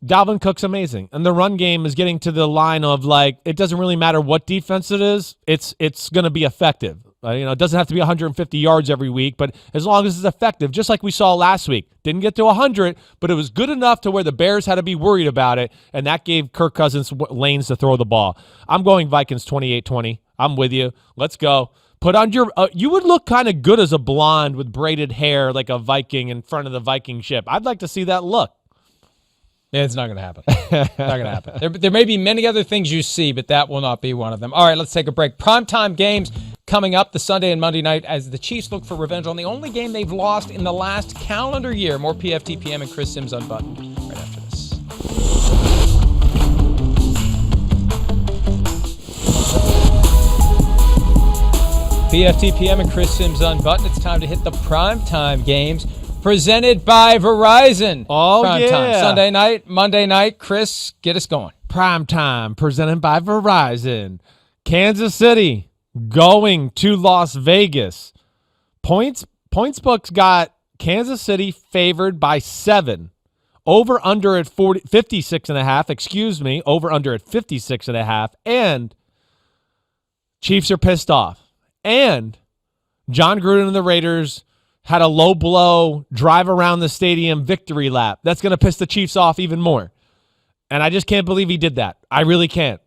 [SPEAKER 2] Dalvin Cook's amazing. And the run game is getting to the line of, like, it doesn't really matter what defense it is. It's going to be effective. It doesn't have to be 150 yards every week, but as long as it's effective, just like we saw last week. Didn't get to 100, but it was good enough to where the Bears had to be worried about it, and that gave Kirk Cousins lanes to throw the ball. I'm going Vikings 28-20. I'm with you. Let's go. Put on your you would look kind of good as a blonde with braided hair like a Viking in front of the Viking ship. I'd like to see that look.
[SPEAKER 1] Yeah, it's not going to happen. Not going to happen. There may be many other things you see, but that will not be one of them. All right, let's take a break. Primetime games coming up the Sunday and Monday night as the Chiefs look for revenge on the only game they've lost in the last calendar year. More PFTPM and Chris Simms Unbuttoned right after this. PFTPM and Chris Simms Unbuttoned. It's time to hit the primetime games. Presented by Verizon.
[SPEAKER 2] Oh,
[SPEAKER 1] Prime
[SPEAKER 2] yeah.
[SPEAKER 1] time. Sunday night, Monday night. Chris, get us going.
[SPEAKER 2] Prime time, presented by Verizon. Kansas City going to Las Vegas. Points books got Kansas City favored by 7. Over under at 56.5. Excuse me. Over under at 56.5. And Chiefs are pissed off. And John Gruden and the Raiders had a low blow drive around the stadium victory lap. That's going to piss the Chiefs off even more. And I just can't believe he did that. I really can't.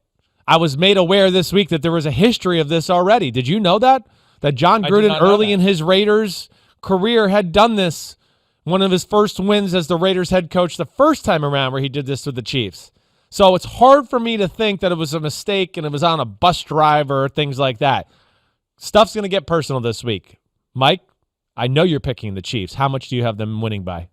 [SPEAKER 2] I was made aware this week that there was a history of this already. Did you know that? That John Gruden early in his Raiders career had done this. One of his first wins as the Raiders head coach the first time around where he did this with the Chiefs. So it's hard for me to think that it was a mistake and it was on a bus driver or things like that. Stuff's going to get personal this week. Mike, I know you're picking the Chiefs. How much do you have them winning by?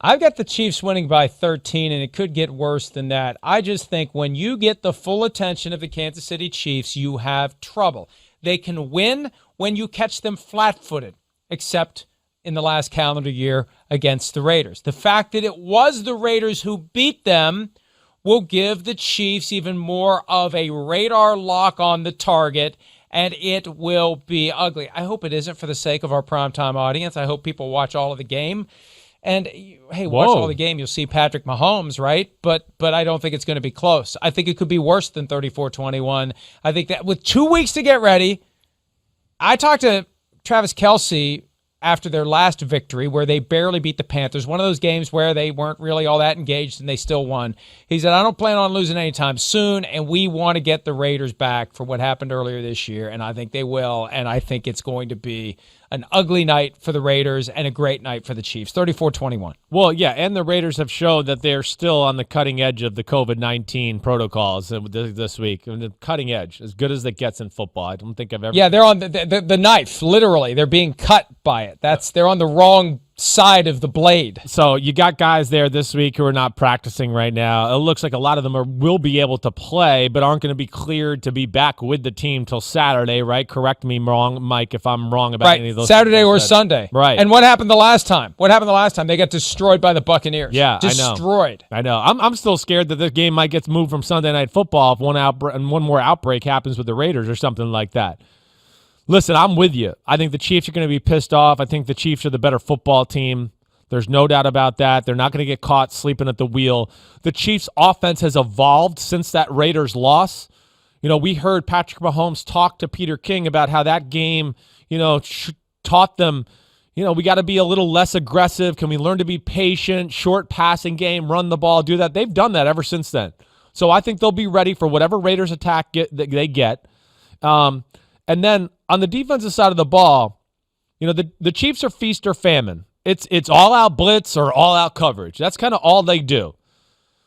[SPEAKER 1] I've got the Chiefs winning by 13, and it could get worse than that. I just think when you get the full attention of the Kansas City Chiefs, you have trouble. They can win when you catch them flat-footed, except in the last calendar year against the Raiders. The fact that it was the Raiders who beat them will give the Chiefs even more of a radar lock on the target, and it will be ugly. I hope it isn't for the sake of our primetime audience. I hope people watch all of the game. And, hey, watch all the game. You'll see Patrick Mahomes, right? But I don't think it's going to be close. I think it could be worse than 34-21. I think that with 2 weeks to get ready, I talked to Travis Kelce after their last victory where they barely beat the Panthers, one of those games where they weren't really all that engaged and they still won. He said, I don't plan on losing anytime soon, and we want to get the Raiders back for what happened earlier this year, and I think they will, and I think it's going to be an ugly night for the Raiders and a great night for the Chiefs, 34-21.
[SPEAKER 2] Well, yeah, and the Raiders have showed that they're still on the cutting edge of the COVID-19 protocols this week. The cutting edge, as good as it gets in football. I don't think I've ever...
[SPEAKER 1] Yeah, they're on the knife, literally. They're being cut by it. They're on the wrong side of the blade.
[SPEAKER 2] So you got guys there this week who are not practicing right now. It looks like a lot of them will be able to play, but aren't going to be cleared to be back with the team till Saturday, right? Correct me wrong, Mike, if I'm wrong about any of those.
[SPEAKER 1] Saturday or Sunday.
[SPEAKER 2] Right.
[SPEAKER 1] And what happened the last time? They got destroyed by the Buccaneers.
[SPEAKER 2] Yeah,
[SPEAKER 1] destroyed.
[SPEAKER 2] I know. I'm still scared that this game might get moved from Sunday Night Football if one more outbreak happens with the Raiders or something like that. Listen, I'm with you. I think the Chiefs are going to be pissed off. I think the Chiefs are the better football team. There's no doubt about that. They're not going to get caught sleeping at the wheel. The Chiefs' offense has evolved since that Raiders loss. We heard Patrick Mahomes talk to Peter King about how that game, taught them, we got to be a little less aggressive. Can we learn to be patient, short passing game, run the ball, do that? They've done that ever since then. So I think they'll be ready for whatever Raiders attack they get. And then on the defensive side of the ball, the Chiefs are feast or famine. It's all-out blitz or all-out coverage. That's kind of all they do.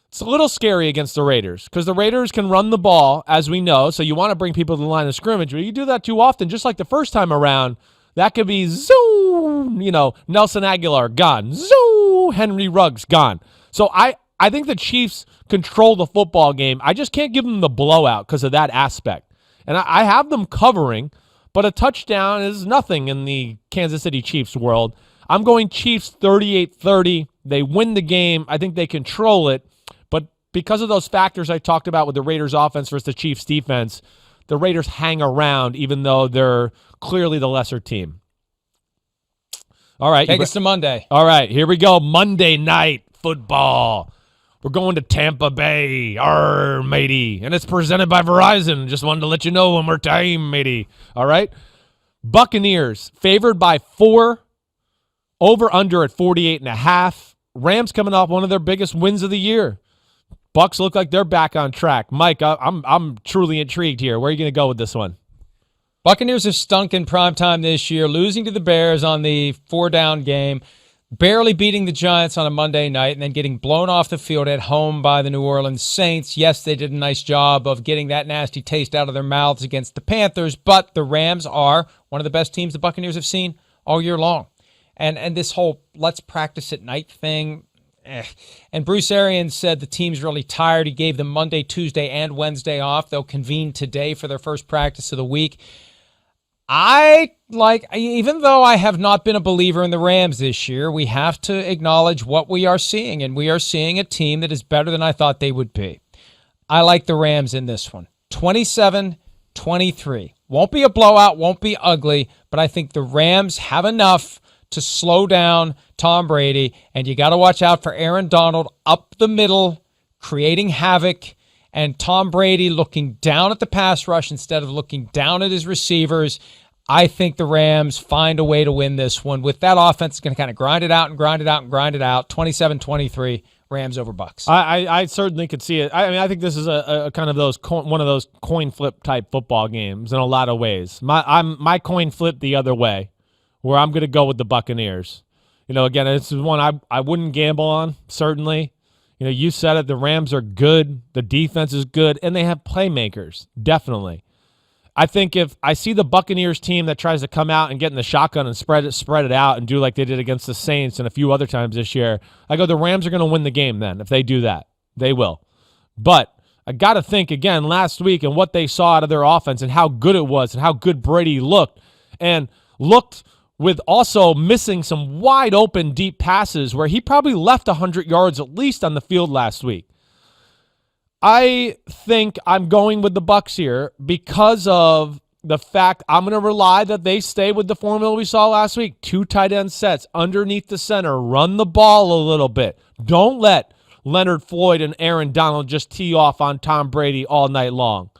[SPEAKER 2] It's a little scary against the Raiders because the Raiders can run the ball, as we know, so you want to bring people to the line of scrimmage. But you do that too often, just like the first time around, that could be zoom, Nelson Aguilar, gone. Zoom, Henry Ruggs, gone. So I think the Chiefs control the football game. I just can't give them the blowout because of that aspect. And I have them covering, but a touchdown is nothing in the Kansas City Chiefs world. I'm going Chiefs 38-30. They win the game. I think they control it. But because of those factors I talked about with the Raiders offense versus the Chiefs defense, the Raiders hang around even though they're clearly the lesser team. All right.
[SPEAKER 1] Take us to Monday.
[SPEAKER 2] All right, here we go. Monday night football. We're going to Tampa Bay, matey. And it's presented by Verizon. Just wanted to let you know one more time, matey. All right? Buccaneers favored by 4, over-under at 48.5. Rams coming off one of their biggest wins of the year. Bucs look like they're back on track. Mike, I'm truly intrigued here. Where are you going to go with this one?
[SPEAKER 1] Buccaneers have stunk in primetime this year, losing to the Bears on the 4-down game, barely beating the Giants on a Monday night, and then getting blown off the field at home by the New Orleans Saints. Yes, they did a nice job of getting that nasty taste out of their mouths against the Panthers, but the Rams are one of the best teams the Buccaneers have seen all year long. And this whole let's practice at night thing, And Bruce Arians said the team's really tired. He gave them Monday, Tuesday, and Wednesday off. They'll convene today for their first practice of the week. Even though I have not been a believer in the Rams this year, we have to acknowledge what we are seeing, and we are seeing a team that is better than I thought they would be. I like the Rams in this one. 27-23. Won't be a blowout, won't be ugly, but I think the Rams have enough to slow down Tom Brady, and you got to watch out for Aaron Donald up the middle, creating havoc, and Tom Brady looking down at the pass rush instead of looking down at his receivers. I think the Rams find a way to win this one. With that offense, it's going to kind of grind it out and grind it out and grind it out. 27-23, Rams over Bucs.
[SPEAKER 2] I certainly could see it. I mean, I think this is a kind of one of those coin flip type football games in a lot of ways. My coin flip the other way, where I'm going to go with the Buccaneers. You know, again, this is one I wouldn't gamble on, certainly. You know, you said it, the Rams are good, the defense is good, and they have playmakers, definitely. I think if I see the Buccaneers team that tries to come out and get in the shotgun and spread it out and do like they did against the Saints and a few other times this year, I go, the Rams are going to win the game then. If they do that, they will. But I got to think, again, last week and what they saw out of their offense and how good it was and how good Brady looked with also missing some wide open deep passes where he probably left 100 yards at least on the field last week. I think I'm going with the Bucs here because of the fact I'm going to rely that they stay with the formula we saw last week. 2 tight end sets underneath the center. Run the ball a little bit. Don't let Leonard Floyd and Aaron Donald just tee off on Tom Brady all night long.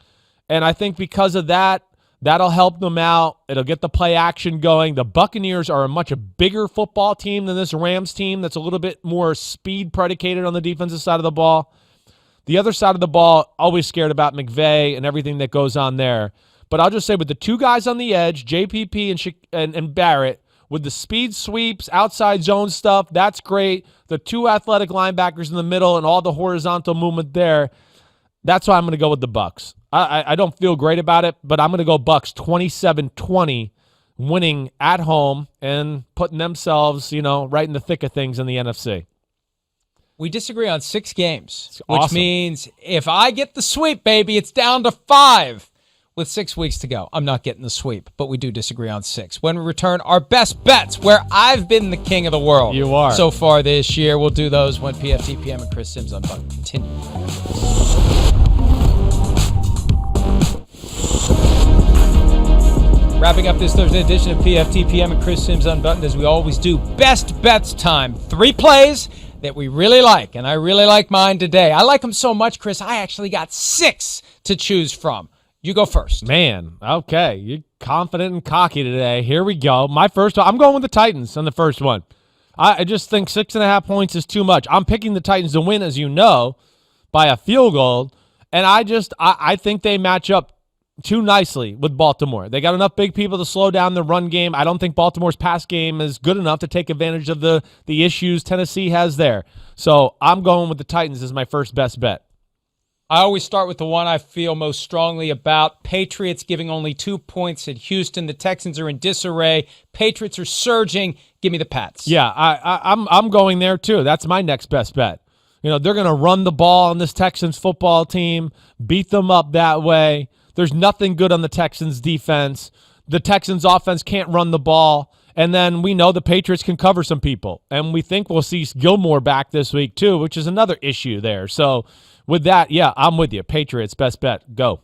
[SPEAKER 2] And I think because of that, that'll help them out. It'll get the play action going. The Buccaneers are a much bigger football team than this Rams team that's a little bit more speed predicated on the defensive side of the ball. The other side of the ball, always scared about McVay and everything that goes on there. But I'll just say with the 2 guys on the edge, JPP and Barrett, with the speed sweeps, outside zone stuff, that's great. The 2 athletic linebackers in the middle and all the horizontal movement there, that's why I'm going to go with the Bucs. I don't feel great about it, but I'm going to go Bucs 27-20, winning at home and putting themselves, right in the thick of things in the NFC.
[SPEAKER 1] We disagree on 6 games,
[SPEAKER 2] awesome.
[SPEAKER 1] Which means if I get the sweep, baby, it's down to 5 with 6 weeks to go. I'm not getting the sweep, but we do disagree on 6. When we return, our best bets, where I've been the king of the world
[SPEAKER 2] you are
[SPEAKER 1] so far this year. We'll do those when PFTPM and Chris Simms Unbuttoned continue. Wrapping up this Thursday edition of PFTPM and Chris Simms Unbuttoned, as we always do, best bets time. 3 plays that we really like, and I really like mine today. I like them so much, Chris, I actually got 6 to choose from. You go first.
[SPEAKER 2] Man, okay. You're confident and cocky today. Here we go. My first one, I'm going with the Titans on the first one. I just think 6.5 points is too much. I'm picking the Titans to win, as you know, by a field goal, and I think they match up too nicely with Baltimore. They got enough big people to slow down the run game. I don't think Baltimore's pass game is good enough to take advantage of the issues Tennessee has there. So I'm going with the Titans as my first best bet.
[SPEAKER 1] I always start with the one I feel most strongly about. Patriots giving only 2 points at Houston. The Texans are in disarray. Patriots are surging. Give me the Pats.
[SPEAKER 2] Yeah, I'm going there too. That's my next best bet. They're going to run the ball on this Texans football team, beat them up that way. There's nothing good on the Texans defense. The Texans offense can't run the ball. And then we know the Patriots can cover some people. And we think we'll see Gilmore back this week too, which is another issue there. So with that, yeah, I'm with you. Patriots, best bet. Go.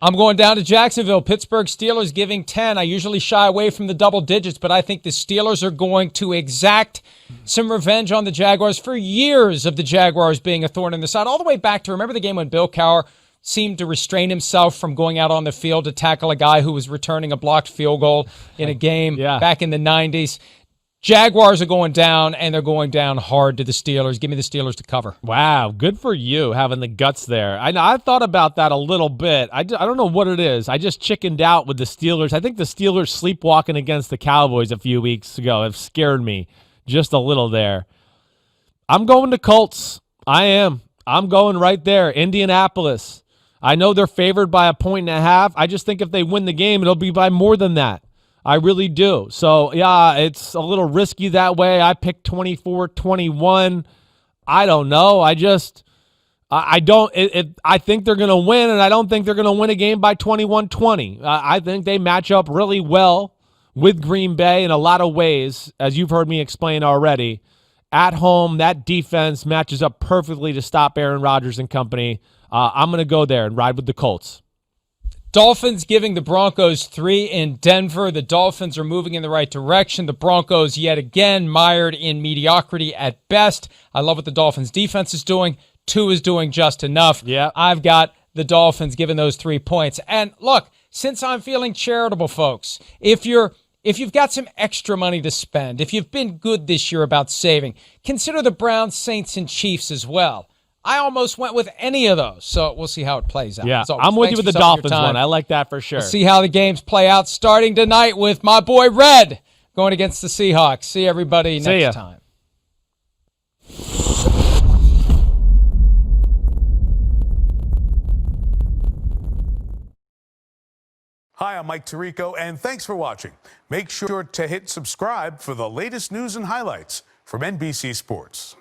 [SPEAKER 1] I'm going down to Jacksonville. Pittsburgh Steelers giving 10. I usually shy away from the double digits, but I think the Steelers are going to exact some revenge on the Jaguars for years of the Jaguars being a thorn in the side. All the way back to, remember the game when Bill Cowher seemed to restrain himself from going out on the field to tackle a guy who was returning a blocked field goal in a game back in the 90s. Jaguars are going down, and they're going down hard to the Steelers. Give me the Steelers to cover.
[SPEAKER 2] Wow, good for you having the guts there. I thought about that a little bit. I don't know what it is. I just chickened out with the Steelers. I think the Steelers sleepwalking against the Cowboys a few weeks ago have scared me just a little there. I'm going to Colts. I am. I'm going right there. Indianapolis. I know they're favored by 1.5. I just think if they win the game, it'll be by more than that. I really do. So, yeah, it's a little risky that way. I picked 24-21. I don't know. I think they're going to win, and I don't think they're going to win a game by 21-20. I think they match up really well with Green Bay in a lot of ways, as you've heard me explain already. At home, that defense matches up perfectly to stop Aaron Rodgers and company. I'm going to go there and ride with the Colts.
[SPEAKER 1] Dolphins giving the Broncos 3 in Denver. The Dolphins are moving in the right direction. The Broncos, yet again, mired in mediocrity at best. I love what the Dolphins defense is doing. 2 is doing just enough.
[SPEAKER 2] Yeah.
[SPEAKER 1] I've got the Dolphins giving those 3 points. And look, since I'm feeling charitable, folks, if you've got some extra money to spend, if you've been good this year about saving, consider the Browns, Saints, and Chiefs as well. I almost went with any of those, so we'll see how it plays out.
[SPEAKER 2] Yeah, I'm with you with the Dolphins one. I like that for sure.
[SPEAKER 1] We'll see how the games play out starting tonight with my boy Red going against the Seahawks. See everybody next time.
[SPEAKER 3] Hi, I'm Mike Tirico, and thanks for watching. Make sure to hit subscribe for the latest news and highlights from NBC Sports.